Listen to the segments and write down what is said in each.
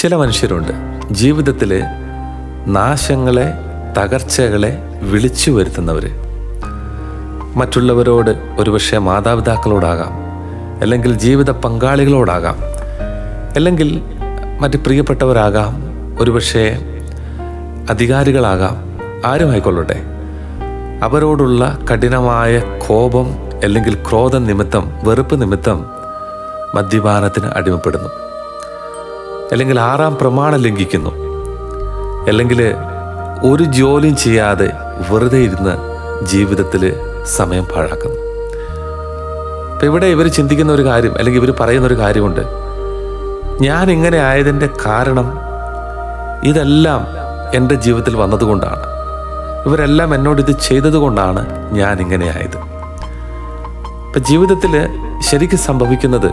ചില മനുഷ്യരുണ്ട് ജീവിതത്തിൽ നാശങ്ങളെ, തകർച്ചകളെ വിളിച്ചു വരുത്തുന്നവർ. മറ്റുള്ളവരോട്, ഒരുപക്ഷെ മാതാപിതാക്കളോടാകാം, അല്ലെങ്കിൽ ജീവിത പങ്കാളികളോടാകാം, അല്ലെങ്കിൽ മറ്റ് പ്രിയപ്പെട്ടവരാകാം, ഒരുപക്ഷെ അധികാരികളാകാം, ആരുമായിക്കൊള്ളട്ടെ. അവരോടുള്ള കഠിനമായ കോപം അല്ലെങ്കിൽ ക്രോധം നിമിത്തം, വെറുപ്പ് നിമിത്തം മദ്യപാനത്തിന് അടിമപ്പെടുന്നു, അല്ലെങ്കിൽ 6-ാം പ്രമാണം ലംഘിക്കുന്നു, അല്ലെങ്കിൽ ഒരു ജോലിയും ചെയ്യാതെ വെറുതെ ഇരുന്ന് ജീവിതത്തിൽ സമയം പാഴാക്കുന്നു. അപ്പം ഇവിടെ ഇവർ ചിന്തിക്കുന്ന ഒരു കാര്യം, അല്ലെങ്കിൽ ഇവർ പറയുന്നൊരു കാര്യമുണ്ട്. ഞാൻ ഇങ്ങനെ ആയതിൻ്റെ കാരണം ഇതെല്ലാം എൻ്റെ ജീവിതത്തിൽ വന്നതുകൊണ്ടാണ്, ഇവരെല്ലാം എന്നോട് ഇത് ചെയ്തതുകൊണ്ടാണ് ഞാൻ ഇങ്ങനെ ആയത്. ഇപ്പം ജീവിതത്തിൽ ശരിക്കും സംഭവിക്കുന്നത്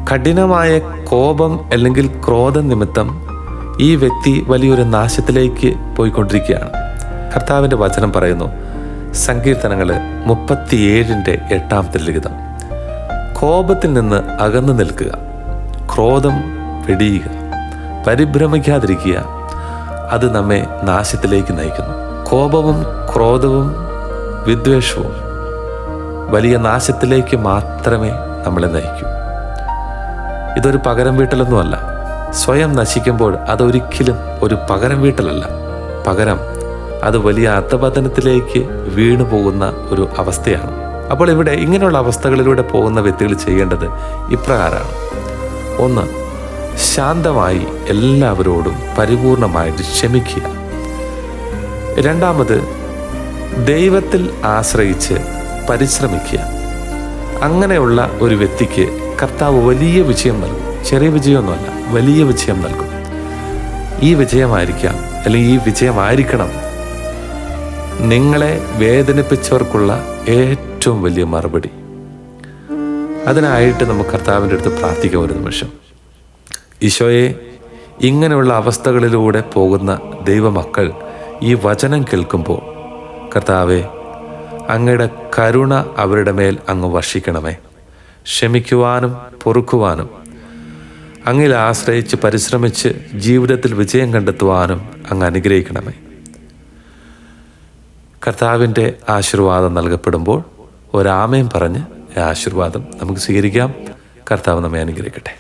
കഠിനമായ കോപം അല്ലെങ്കിൽ ക്രോധം നിമിത്തം ഈ വ്യക്തി വലിയൊരു നാശത്തിലേക്ക് പോയിക്കൊണ്ടിരിക്കുകയാണ്. കർത്താവിൻ്റെ വചനം പറയുന്നു, സങ്കീർത്തനങ്ങൾ 37:8 ലിഖിതം, കോപത്തിൽ നിന്ന് അകന്നു നിൽക്കുക, ക്രോധം വെടിയുക, പരിഭ്രമിക്കാതിരിക്കുക, അത് നമ്മെ നാശത്തിലേക്ക് നയിക്കുന്നു. കോപവും ക്രോധവും വിദ്വേഷവും വലിയ നാശത്തിലേക്ക് മാത്രമേ നമ്മളെ നയിക്കൂ. ഇതൊരു പകരം വീട്ടലൊന്നുമല്ല. സ്വയം നശിക്കുമ്പോൾ അതൊരിക്കലും ഒരു പകരം വീട്ടലല്ല, പകരം അത് വലിയ അധപതനത്തിലേക്ക് വീണു പോകുന്ന ഒരു അവസ്ഥയാണ്. അപ്പോൾ ഇവിടെ ഇങ്ങനെയുള്ള അവസ്ഥകളിലൂടെ പോകുന്ന വ്യക്തികൾ ചെയ്യേണ്ടത് ഇപ്രകാരമാണ്. 1, ശാന്തമായി എല്ലാവരോടും പരിപൂർണമായിട്ട് ക്ഷമിക്കുക. 2, ദൈവത്തിൽ ആശ്രയിച്ച് പരിശ്രമിക്കുക. അങ്ങനെയുള്ള ഒരു വ്യക്തിക്ക് കർത്താവ് വലിയ വിജയം നൽകും. ചെറിയ വിജയമൊന്നുമല്ല, വലിയ വിജയം നൽകും. ഈ വിജയമായിരിക്കാം, അല്ലെങ്കിൽ ഈ വിജയമായിരിക്കണം നിങ്ങളെ വേദനിപ്പിച്ചവർക്കുള്ള ഏറ്റവും വലിയ മറുപടി. അതിനായിട്ട് നമുക്ക് കർത്താവിൻ്റെ അടുത്ത് പ്രാർത്ഥിക്കാം ഒരു നിമിഷം. ഈശോയെ, ഇങ്ങനെയുള്ള അവസ്ഥകളിലൂടെ പോകുന്ന ദൈവമക്കൾ ഈ വചനം കേൾക്കുമ്പോൾ കർത്താവെ, അങ്ങയുടെ കരുണ അവരുടെ മേൽ അങ്ങ് വർഷിക്കണമേ. ക്ഷമിക്കുവാനും പൊറുക്കുവാനും അങ്ങിൽ ആശ്രയിച്ച് പരിശ്രമിച്ച് ജീവിതത്തിൽ വിജയം കണ്ടെത്തുവാനും അങ്ങ് അനുഗ്രഹിക്കണമേ. കർത്താവിൻ്റെ ആശീർവാദം നൽകപ്പെടുമ്പോൾ ഒരാമയും പറഞ്ഞ് ആശീർവാദം നമുക്ക് സ്വീകരിക്കാം. കർത്താവ് നമ്മെ അനുഗ്രഹിക്കട്ടെ.